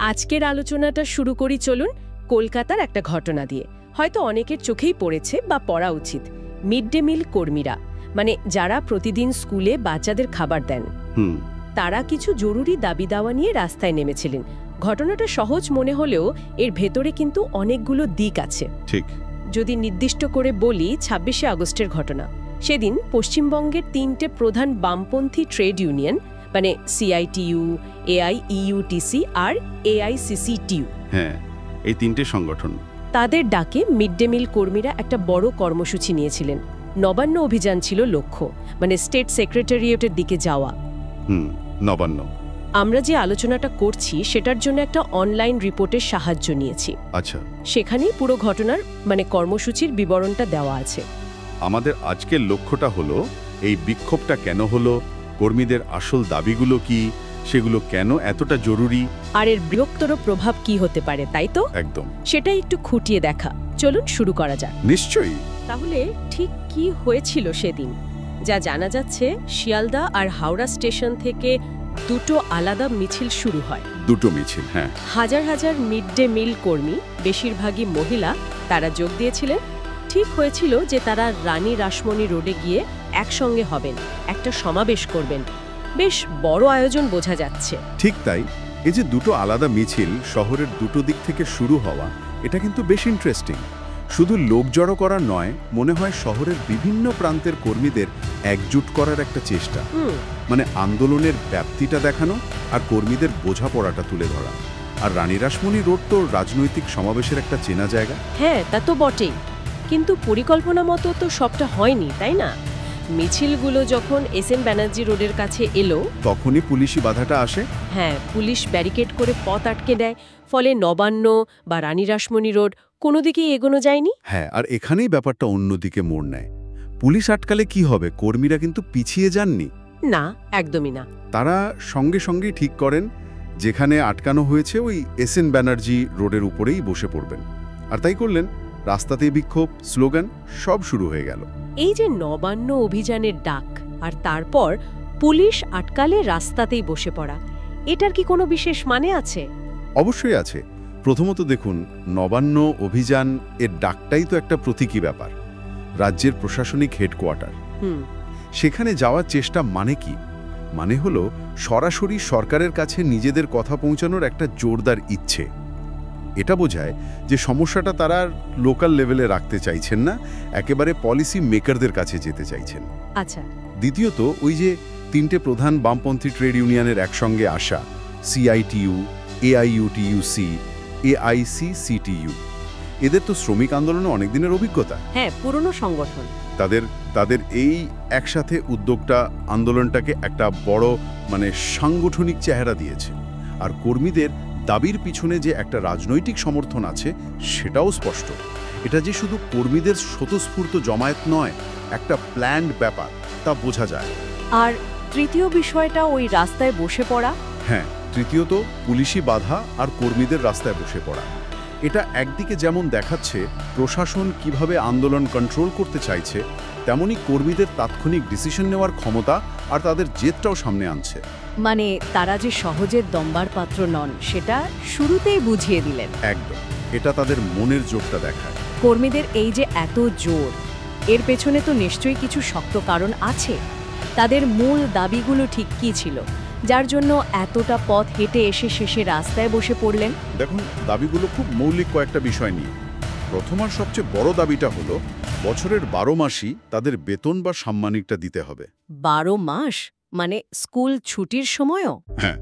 আজকের আলোচনাটা শুরু করি চলুন কলকাতার একটা ঘটনা দিয়ে। হয়তো অনেকের চোখেই পড়েছে বা পড়া উচিত। মিড ডে মিল কর্মীরা, মানে যারা প্রতিদিন স্কুলে বাচ্চাদের খাবার দেন, তারা কিছু জরুরি দাবি দাওয়া নিয়ে রাস্তায় নেমেছিলেন। ঘটনাটা সহজ মনে হলেও এর ভেতরে কিন্তু অনেকগুলো দিক আছে। ঠিক। যদি নির্দিষ্ট করে বলি ২৬শে আগস্টের ঘটনা, সেদিন পশ্চিমবঙ্গের ৩টে প্রধান বামপন্থী ট্রেড ইউনিয়ন, মানে সিআইটিইউ, এআইইউটিসি আর এআইসিসিটিইউ, হ্যাঁ, এই ৩টে সংগঠন, তাদের ডাকে মিড ডে মিল কর্মীরা একটা বড় কর্মসূচি নিয়েছিলেন। নবান্ন অভিযান ছিল লক্ষ্য, মানে স্টেট সেক্রেটারিয়েটের দিকে যাওয়া। নবান্ন। আমরা যে আলোচনাটা করছি সেটার জন্য একটা অনলাইন রিপোর্টের সাহায্য নিয়েছি। আচ্ছা। সেখানেই পুরো ঘটনার, মানে কর্মসূচির বিবরণটা দেওয়া আছে। আমাদের আজকের লক্ষ্যটা হলো এই বিক্ষোভটা কেন হলো, কর্মীদের আসল দাবিগুলো কি, সেগুলো কেন এতটা জরুরি, আর এর বৃহত্তর প্রভাব কি হতে পারে, তাই তো? একদম। সেটাই একটু খুঁটিয়ে দেখা। চলুন শুরু করা যাক। নিশ্চয়ই। তাহলে ঠিক কি হয়েছিল সেদিন? যা জানা যাচ্ছে, শিয়ালদা আর হাওড়া স্টেশন থেকে দুটো আলাদা মিছিল শুরু হয়। দুটো মিছিল, হ্যাঁ। হাজার হাজার মিড ডে মিল কর্মী, বেশিরভাগই মহিলা, তারা যোগ দিয়েছিলেন। ঠিক হয়েছিল যে তারা রানী রাসমণি রোডে গিয়ে একসঙ্গে হবেন, একটা সমাবেশ করবেন। বেশ বড় আয়োজন বোঝা যাচ্ছে। ঠিক তাই। এই যে দুটো আলাদা মিছিল শহরের দুটো দিক থেকে শুরু হওয়া, এটা কিন্তু বেশ ইন্টারেস্টিং। শুধু লোক জড়ো করা নয়, মনে হয় শহরের বিভিন্ন প্রান্তের কর্মীদের একজুট করার একটা চেষ্টা। মানে আন্দোলনের ব্যাপ্তিটা দেখানো আর কর্মীদের বোঝাপড়াটা তুলে ধরা। আর রানী রাসমণি রোড তো রাজনৈতিক সমাবেশের একটা চেনা জায়গা। হ্যাঁ, তা তো বটেই, কিন্তু পরিকল্পনা মতো তো সবটা হয়নি, তাই না? মিছিলগুলো যখন এসএন ব্যানার্জি রোডের কাছে এলো, তখনই পুলিশি বাধাটা আসে। হ্যাঁ, পুলিশ ব্যারিকেড করে পথ আটকে দেয়। ফলে নবান্ন বা রানী রাসমণি রোড কোনো দিকেই এগোনো যায়নি। হ্যাঁ, আর এখানেই ব্যাপারটা অন্যদিকে মোড় নেয়। পুলিশ আটকালে কি হবে? কর্মীরা কিন্তু পিছিয়ে যাননি। না, একদমই না। তারা সঙ্গে সঙ্গেই ঠিক করেন যেখানে আটকানো হয়েছে ওই এসএন ব্যানার্জি রোডের উপরেই বসে পড়বেন। আর তাই করলেন। রাস্তাতেই বিক্ষোভ, স্লোগান সব শুরু হয়ে গেল। এই যে নবান্ন অভিযানের ডাক, আর তারপর পুলিশ আটকালে রাস্তাতেই বসে পড়া, এটার কি কোনো বিশেষ মানে আছে? অবশ্যই আছে। প্রথমত দেখুন, নবান্ন অভিযান এর ডাকটাই তো একটা প্রতীকী ব্যাপার। রাজ্যের প্রশাসনিক হেডকোয়ার্টার, সেখানে যাওয়ার চেষ্টা মানে কি? মানে হলো সরাসরি সরকারের কাছে নিজেদের কথা পৌঁছানোর একটা জোরদার ইচ্ছে। এটা বোঝায় যে সমস্যাটা তারা লোকাল লেভেলে রাখতে চাইছেন না, একেবারে পলিসি মেকারদের কাছে যেতে চাইছেন। আচ্ছা। দ্বিতীয়ত, ওই যে ৩টে প্রধান বামপন্থী ট্রেড ইউনিয়নের একসঙ্গে আসা, সিআইটিইউ, এআইইউটিইউসি, এআইসিসিটিইউ, এদের তো শ্রমিক আন্দোলনে অনেকদিনের অভিজ্ঞতা। হ্যাঁ, পুরনো সংগঠন। তাদের এই একসাথে উদ্যোগটা আন্দোলনটাকে একটা বড়, মানে সাংগঠনিক চেহারা দিয়েছে। আর কর্মীদের দাবির পিছনে যে একটা রাজনৈতিক সমর্থন আছে, সেটাও স্পষ্ট। এটা যে শুধু কর্মীদের স্বতঃস্ফূর্ত জমায়েত নয়, একটা প্ল্যান্ড ব্যাপার, তা বোঝা যায়। আর তৃতীয় বিষয়টা ওই রাস্তায় বসে পড়া। হ্যাঁ, তৃতীয়ত পুলিশি বাধা আর কর্মীদের রাস্তায় বসে পড়া। এটা একদিকে যেমন দেখাচ্ছে প্রশাসন কিভাবে আন্দোলন কন্ট্রোল করতে চাইছে, তেমনি কর্মীদের তাৎক্ষণিক ডিসিশন নেওয়ার ক্ষমতা আর তাদের জেদটাও সামনে আনছে। মানে তারা যে সহজের দম্বার পাত্র নন, সেটা শুরুতেই বুঝিয়ে দিলেন। একদম। এটা তাদের মনের জোরটা দেখায়। কর্মীদের এই যে এত জোর, এর পেছনে তো নিশ্চয়ই কিছু শক্ত কারণ আছে। তাদের মূল দাবিগুলো ঠিক কী ছিল, যার জন্য এতটা পথ হেঁটে এসে শেষে রাস্তায় বসে পড়লেন? দেখুন, দাবিগুলো খুব মৌলিক কয়েকটা বিষয় নিয়ে। প্রথম আর সবচেয়ে বড় দাবিটা হলো বছরের ১২ মাসই তাদের বেতন বা সাম্মানিকটা দিতে হবে। ১২ মাস? মানে স্কুল ছুটির সময়ও? হ্যাঁ,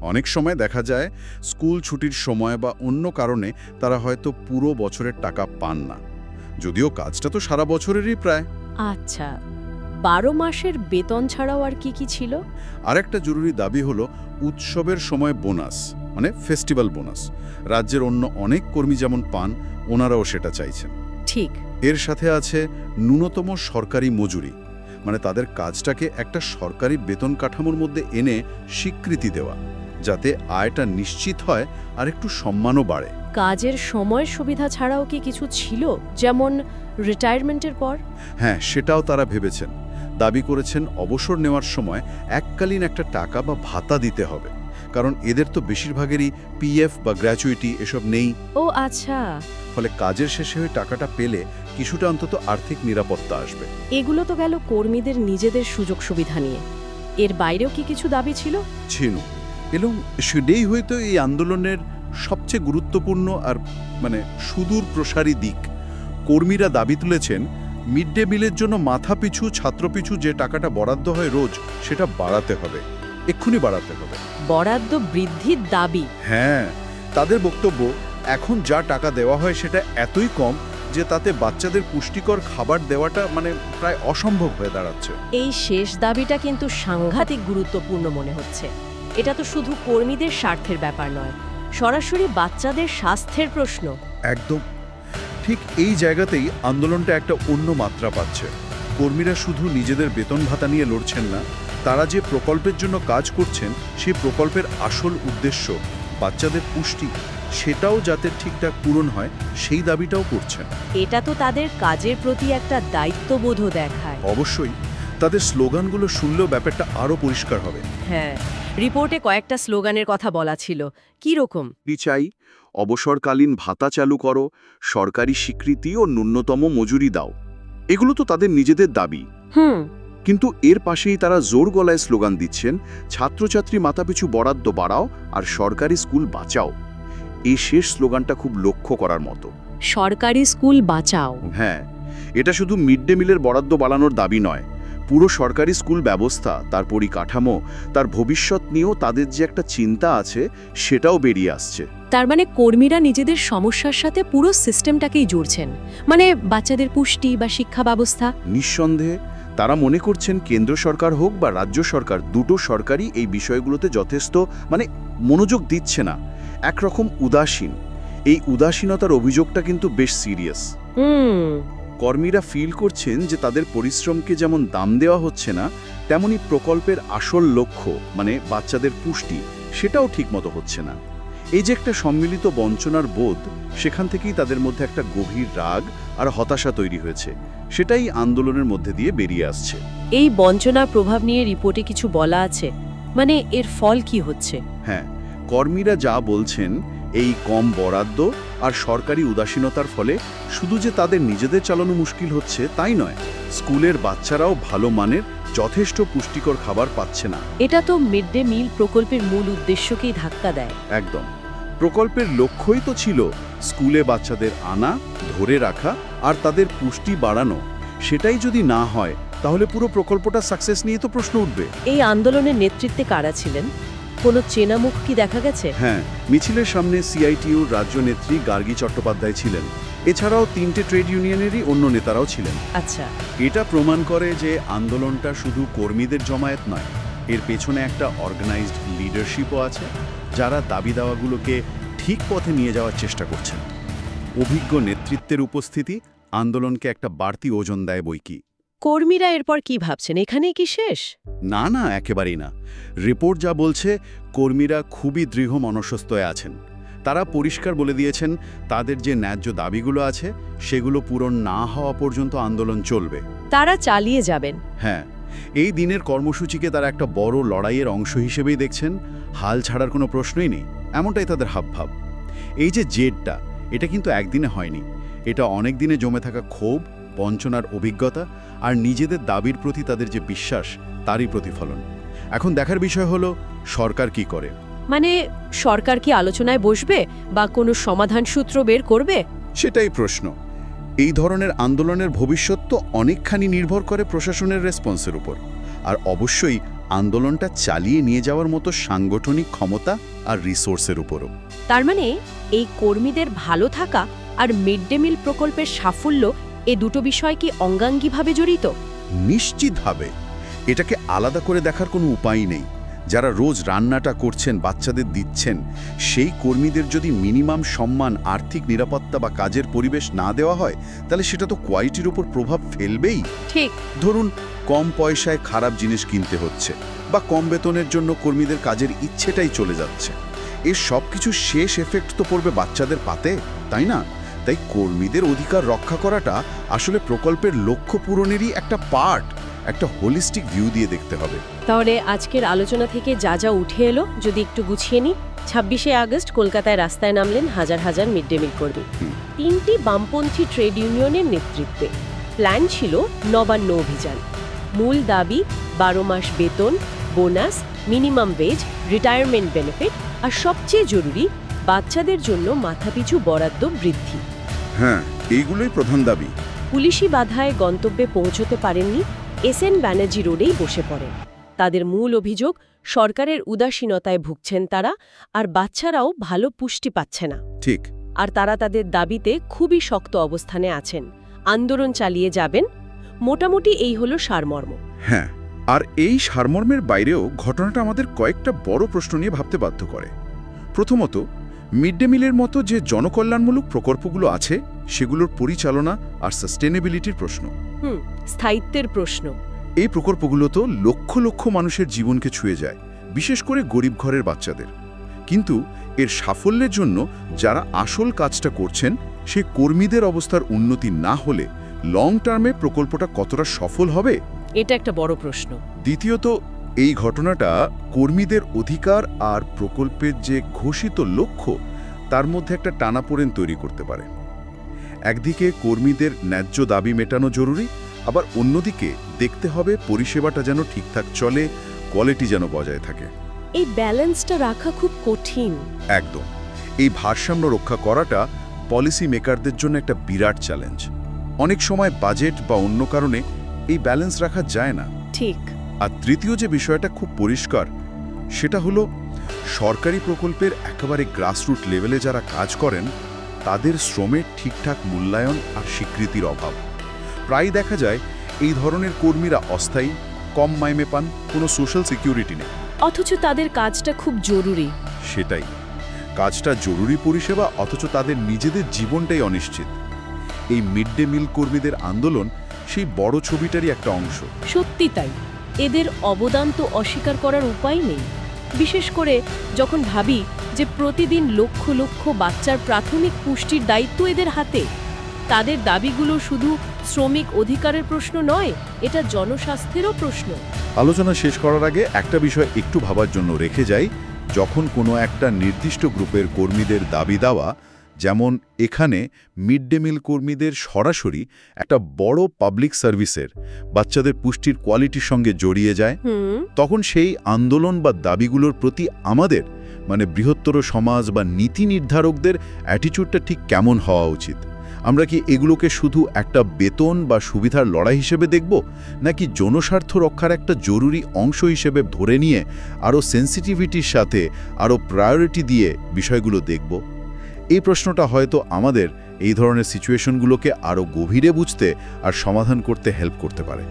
অনেক সময় দেখা যায় স্কুল ছুটির সময় বা অন্য কারণে তারা হয়তো পুরো বছরের টাকা পান না, যদিও কাজটা তো সারা বছরেরই প্রায়। আচ্ছা, ১২ মাসের বেতন ছাড়াও আর কি কি ছিল? আরেকটা জরুরি দাবি হলো উৎসবের সময় বোনাস, মানে ফেস্টিভ্যাল বোনাস। রাজ্যের অন্য অনেক কর্মী যেমন পান, ওনারাও সেটা চাইছেন। ঠিক। এর সাথে আছে ন্যূনতম সরকারি মজুরি, মানে তাদের কাজটাকে একটা সরকারি বেতন কাঠামোর মধ্যে এনে স্বীকৃতি দেওয়া, যাতে আয়টা নিশ্চিত হয় আর একটু সম্মানও বাড়ে। কাজের সময় সুবিধা ছাড়াও কি কিছু ছিল, যেমন রিটায়ারমেন্টের পর? হ্যাঁ, সেটাও তারা ভেবেছেন। দাবি করেছেন অবসর নেওয়ার সময় এককালীন একটা টাকা বা ভাতা দিতে হবে, কারণ এদের তো বেশিরভাগেরই পিএফ বা গ্র্যাচুইটি এসব নেই। ও আচ্ছা। ফলে কাজের শেষে ওই টাকাটা পেলে কিছুটা অন্তত আর্থিক নিরাপত্তা আসবে। এগুলো তো গেল কর্মীদের নিজেদের সুযোগ সুবিধা নিয়ে। এর বাইরেও কি কিছু দাবি ছিল? ছিল, এবং সেটাই হয়তো এই আন্দোলনের সবচেয়ে গুরুত্বপূর্ণ আর সুদূর প্রসারী দিক। কর্মীরা দাবি তুলেছেন মিড ডে মিলের জন্য মাথাপিছু ছাত্রপিছু যে টাকাটা বরাদ্দ হয় রোজ, সেটা বাড়াতে হবে, এক্ষুনি বাড়াতে হবে। বরাদ্দ বৃদ্ধির দাবি? হ্যাঁ, তাদের বক্তব্য এখন যা টাকা দেওয়া হয় সেটা এতই কম যে তাতে বাচ্চাদের পুষ্টিকর খাবার দেওয়াটা প্রায় অসম্ভব হয়ে দাঁড়াচ্ছে। এই শেষ দাবিটা কিন্তু সাংঘাতিক গুরুত্বপূর্ণ মনে হচ্ছে। এটা তো শুধু কর্মীদের স্বার্থের ব্যাপার নয়, সরাসরি বাচ্চাদের স্বাস্থ্যের প্রশ্ন। একদম ঠিক এই জায়গাতেই আন্দোলনটা একটা অন্য মাত্রা পাচ্ছে। কর্মীরা শুধু নিজেদের বেতন ভাতা নিয়ে লড়ছেন না, তারা যে প্রকল্পের জন্য কাজ করছেন সেই প্রকল্পের আসল উদ্দেশ্য বাচ্চাদের পুষ্টি, সেটাও যাতে ঠিকঠাক পূরণ হয় সেই দাবিটাও করছেন। এটা তো তাদের কাজের প্রতি একটা দায়িত্ববোধও দেখায়। অবশ্যই, তাদের স্লোগানগুলো শুনলেও ব্যাপারটা আরও পরিষ্কার হবে। হ্যাঁ, রিপোর্টে কয়েকটা স্লোগানের কথা বলা ছিল। কি রকম? চাই অবসরকালীন ভাতা চালু করো, সরকারি স্বীকৃতি ও ন্যূনতম মজুরি দাও। এগুলো তো তাদের নিজেদের দাবি। কিন্তু এর পাশেই তারা জোর গলায় স্লোগান দিচ্ছেন ছাত্রছাত্রী মাথাপিছু বরাদ্দ বাড়াও আর সরকারি স্কুল বাঁচাও। এই শেষ স্লোগানটা খুব লক্ষ্য করার মতো। সরকারি স্কুল বাঁচাও। হ্যাঁ, এটা শুধু মিড ডে মিলের বরাদ্দ বাড়ানোর দাবি নয়, পুরো সরকারি স্কুল ব্যবস্থা, তার পরিকাঠামো, তার ভবিষ্যৎ নিয়েও তাদের যে একটা চিন্তা আছে সেটাও বেরিয়ে আসছে। তার মানে কর্মীরা নিজেদের সমস্যার সাথে পুরো সিস্টেমটাকেই জুড়ছেন, বাচ্চাদের পুষ্টি বা শিক্ষা ব্যবস্থা। নিঃসন্দেহে তারা মনে করছেন কেন্দ্র সরকার হোক বা রাজ্য সরকার, দুটো সরকারই এই বিষয়গুলোতে যথেষ্ট মনোযোগ দিচ্ছে না, একরকম উদাসীন। এই উদাসীনতার অভিযোগটা কিন্তু বেশ সিরিয়াস। কর্মীরা ফিল করছেন যে তাদের পরিশ্রমকে যেমন দাম দেওয়া হচ্ছে না, তেমনি প্রকল্পের আসল লক্ষ্য বাচ্চাদের পুষ্টি, সেটাও ঠিকমতো হচ্ছে না। এই যে একটা সম্মিলিত বঞ্চনার বোধ, সেখান থেকেই তাদের মধ্যে একটা গভীর রাগ আর হতাশা তৈরি হয়েছে, সেটাই আন্দোলনের মধ্যে দিয়ে বেরিয়ে আসছে। এই বঞ্চনার প্রভাব নিয়ে রিপোর্টে কিছু বলা আছে? এর ফল কি হচ্ছে? হ্যাঁ, কর্মীরা যা বলছেন, এই কম বরাদ্দ আর সরকারি উদাসীনতার ফলে শুধু যে তাদের নিজেদের চালানো মুশকিল হচ্ছে তাই নয়, স্কুলের বাচ্চারাও ভালো মানের যথেষ্ট পুষ্টিকর খাবার পাচ্ছে না। এটা তো মিড ডে মিল প্রকল্পের মূল উদ্দেশ্যকেই ধাক্কা দেয়। একদম, প্রকল্পের লক্ষ্যই তো ছিল স্কুলে বাচ্চাদের আনা, ধরে রাখা আর তাদের পুষ্টি বাড়ানো। সেটাই যদি না হয় তাহলে পুরো প্রকল্পটা সাকসেস নিয়ে তো প্রশ্ন উঠবে। এই আন্দোলনের নেতৃত্বে কারা ছিলেন? কোনো চেনা মুখ কি দেখা গেছে? হ্যাঁ, মিছিলের সামনে সিআইটিইউর রাজ্য নেত্রী গার্গী চট্টোপাধ্যায় ছিলেন। এছাড়াও 3টে ট্রেড ইউনিয়নেরই অন্য নেতারাও ছিলেন। আচ্ছা, এটা প্রমাণ করে যে আন্দোলনটা শুধু কর্মীদের জমায়েত নয়, এর পেছনে একটা অর্গানাইজড লিডারশিপও আছে, যারা দাবি দাওয়াগুলোকে ঠিক পথে নিয়ে যাওয়ার চেষ্টা করছেন। অভিজ্ঞ নেতৃত্বের উপস্থিতি আন্দোলনকে একটা বাড়তি ওজন দেয় বইকি। কর্মীরা এরপর কি ভাবছেন? এখানেই কি শেষ? না না, একেবারেই না। রিপোর্ট যা বলছে, কর্মীরা খুবই দৃঢ় মনস্বস্তয়ে আছেন। তারা পরিষ্কার বলে দিয়েছেন তাদের যে ন্যায্য দাবিগুলো আছে সেগুলো পূরণ না হওয়া পর্যন্ত আন্দোলন চলবে। তারা চালিয়ে যাবেন। হ্যাঁ, এই দিনের কর্মসূচিকে তারা একটা বড় লড়াইয়ের অংশ হিসেবেই দেখছেন, হাল ছাড়ার কোনো প্রশ্নই নেই, এমনটাই তাদের হাবভাব। এই যে জেদটা, এটা কিন্তু একদিনে হয়নি, এটা অনেক দিনে জমে থাকা ক্ষোভ, বঞ্চনার অভিজ্ঞতা আর নিজেদের দাবির প্রতি তাদের যে বিশ্বাস, তারই প্রতিফলন। এখন দেখার বিষয় হলো সরকার কি করে। সরকার কি আলোচনায় বসবে বা কোনো সমাধান সূত্র বের করবে? সেটাই প্রশ্ন। এই ধরনের আন্দোলনের ভবিষ্যৎ তো অনেকখানি নির্ভর করে প্রশাসনের রেসপন্সের উপর, আর অবশ্যই আন্দোলনটা চালিয়ে নিয়ে যাওয়ার মতো সাংগঠনিক ক্ষমতা আর রিসোর্সের উপরও। তার এই কর্মীদের ভালো থাকা আর মিড ডে মিল প্রকল্পের সাফল্য, এই দুটো বিষয় কি অঙ্গাঙ্গিভাবে জড়িত? নিশ্চিতভাবে। এটাকে আলাদা করে দেখার কোনো উপায় নেই। যারা রোজ রান্নাটা করছেন, বাচ্চাদের দিচ্ছেন, সেই কর্মীদের যদি মিনিমাম সম্মান, আর্থিক নিরাপত্তা বা কাজের পরিবেশ না দেওয়া হয়, তাহলে সেটা তো কোয়ালিটির উপর প্রভাব ফেলবেই। ঠিক। ধরুন, কম পয়সায় খারাপ জিনিস কিনতে হচ্ছে বা কম বেতনের জন্য কর্মীদের কাজের ইচ্ছেটাই চলে যাচ্ছে। এর সব কিছু শেষ এফেক্ট তো পড়বে বাচ্চাদের পাতে, তাই না? তাই কর্মীদের অধিকার রক্ষা করাটা আসলে প্রকল্পের লক্ষ্য পূরণেরই একটা পার্ট, একটা হোলিস্টিক ভিউ দিয়ে দেখতে হবে। তাহলে আজকের আলোচনা থেকে যা যা উঠে এলো যদি একটু গুছিয়ে নিই। 26শে আগস্ট কলকাতায় রাস্তায় নামলেন হাজার হাজার মিড ডে মিল কর্মী। 3টি বামপন্থী ট্রেড ইউনিয়নের নেতৃত্বে প্ল্যান ছিল নবান্ন অভিযান। মূল দাবি 12 মাস বেতন, bonus, minimum wage, retirement benefit আর সবচেয়ে জরুরি বাচ্চাদের জন্য মাথাপিছু বরাদ্দ বৃদ্ধি। হ্যাঁ, এইগুলোই প্রধান দাবি। পুলিশি বাধায় গন্তব্যে পৌঁছতে পারেননি, এসএন ব্যানার্জি রোডেই বসে পড়েন। তাদের মূল অভিযোগ সরকারের উদাসীনতায় ভুগছেন তারা, আর বাচ্চারাও ভালো পুষ্টি পাচ্ছে না। ঠিক। আর তারা তাদের দাবিতে খুবই শক্ত অবস্থানে আছেন, আন্দোলন চালিয়ে যাবেন। মোটামুটি এই হলো সারমর্ম। হ্যাঁ, আর এই সারমর্মের বাইরেও ঘটনাটা আমাদের কয়েকটা বড় প্রশ্ন নিয়ে ভাবতে বাধ্য করে। প্রথমত, মিড ডে মিলের মতো যে জনকল্যাণমূলক প্রকল্পগুলো আছে সেগুলোর পরিচালনা আর সাস্টেনেবিলিটির প্রশ্ন। স্থায়িত্বের প্রশ্ন। এই প্রকল্পগুলো তো লক্ষ লক্ষ মানুষের জীবনকে ছুঁয়ে যায়, বিশেষ করে গরিব ঘরের বাচ্চাদের। কিন্তু এর সাফল্যের জন্য যারা আসল কাজটা করছেন সে কর্মীদের অবস্থার উন্নতি না হলে লং টার্মে প্রকল্পটা কতটা সফল হবে, এটা একটা বড় প্রশ্ন। দ্বিতীয়ত, এই ঘটনাটা কর্মীদের অধিকার আর প্রকল্পের যে ঘোষিত লক্ষ্য তার মধ্যে একটা টানাপোড়েন তৈরি করতে পারে। একদিকে কর্মীদের ন্যায্য দাবি মেটানো জরুরি, আবার অন্যদিকে দেখতে হবে পরিষেবাটা যেন ঠিকঠাক চলে, কোয়ালিটি যেন বজায় থাকে। এই ব্যালেন্সটা রাখা খুব কঠিন। একদম। এই ভারসাম্য রক্ষা করাটা পলিসি মেকারদের জন্য একটা বিরাট চ্যালেঞ্জ। অনেক সময় বাজেট বা অন্য কারণে এই ব্যালেন্স রাখা যায় না। ঠিক। আর তৃতীয় যে বিষয়টা খুব পরিষ্কার সেটা হলো সরকারি প্রকল্পের একেবারে গ্রাসরুট লেভেলে যারা কাজ করেন তাদের শ্রমের ঠিকঠাক মূল্যায়ন আর স্বীকৃতির অভাব। প্রায় দেখা যায় এই ধরনের কর্মীরা অস্থায়ী, কম মাইনে পান, কোনো সোশ্যাল সিকিউরিটি নেই। অথচ তাদের কাজটা খুব জরুরি। সেটাই, কাজটা জরুরি পরিষেবা, অথচ তাদের নিজেদের জীবনটাই অনিশ্চিত। এই মিড ডে মিল কর্মীদের আন্দোলন সেই বড় ছবিটারই একটা অংশ। সত্যি তাই। এদের অবদান তো অস্বীকার করার উপায় নেই, বিশেষ করে যখন ভাবি যে প্রতিদিন লক্ষ লক্ষ বাচ্চার প্রাথমিক পুষ্টির দায়িত্ব এদের হাতে। তাদের দাবিগুলো শুধু শ্রমিক অধিকারের প্রশ্ন নয়, এটা জনস্বাস্থ্যেরও প্রশ্ন। আলোচনা শেষ করার আগে একটা বিষয় একটু ভাবার জন্য রেখে যাই। যখন কোনো একটা নির্দিষ্ট গ্রুপের কর্মীদের দাবি দেওয়া, যেমন এখানে মিড ডে মিল কর্মীদের সরাসরি একটা বড় পাবলিক সার্ভিসের বাচ্চাদের পুষ্টির কোয়ালিটির সঙ্গে জড়িয়ে যায়, তখন সেই আন্দোলন বা দাবিগুলোর প্রতি আমাদের মানে বৃহত্তর সমাজ বা নীতি নির্ধারকদের অ্যাটিটিউডটা ঠিক কেমন হওয়া উচিত? আমরা কি এগুলোকে শুধু একটা বেতন বা সুবিধার লড়াই হিসেবে দেখব, নাকি জনস্বার্থ রক্ষার একটা জরুরি অংশ হিসেবে ধরে নিয়ে আরও সেন্সিটিভিটির সাথে আরও প্রায়োরিটি দিয়ে বিষয়গুলো দেখব? এই প্রশ্নটা হয়তো আমাদের এই ধরনের সিচুয়েশনগুলোকে আরও গভীরে বুঝতে আর সমাধান করতে হেল্প করতে পারে।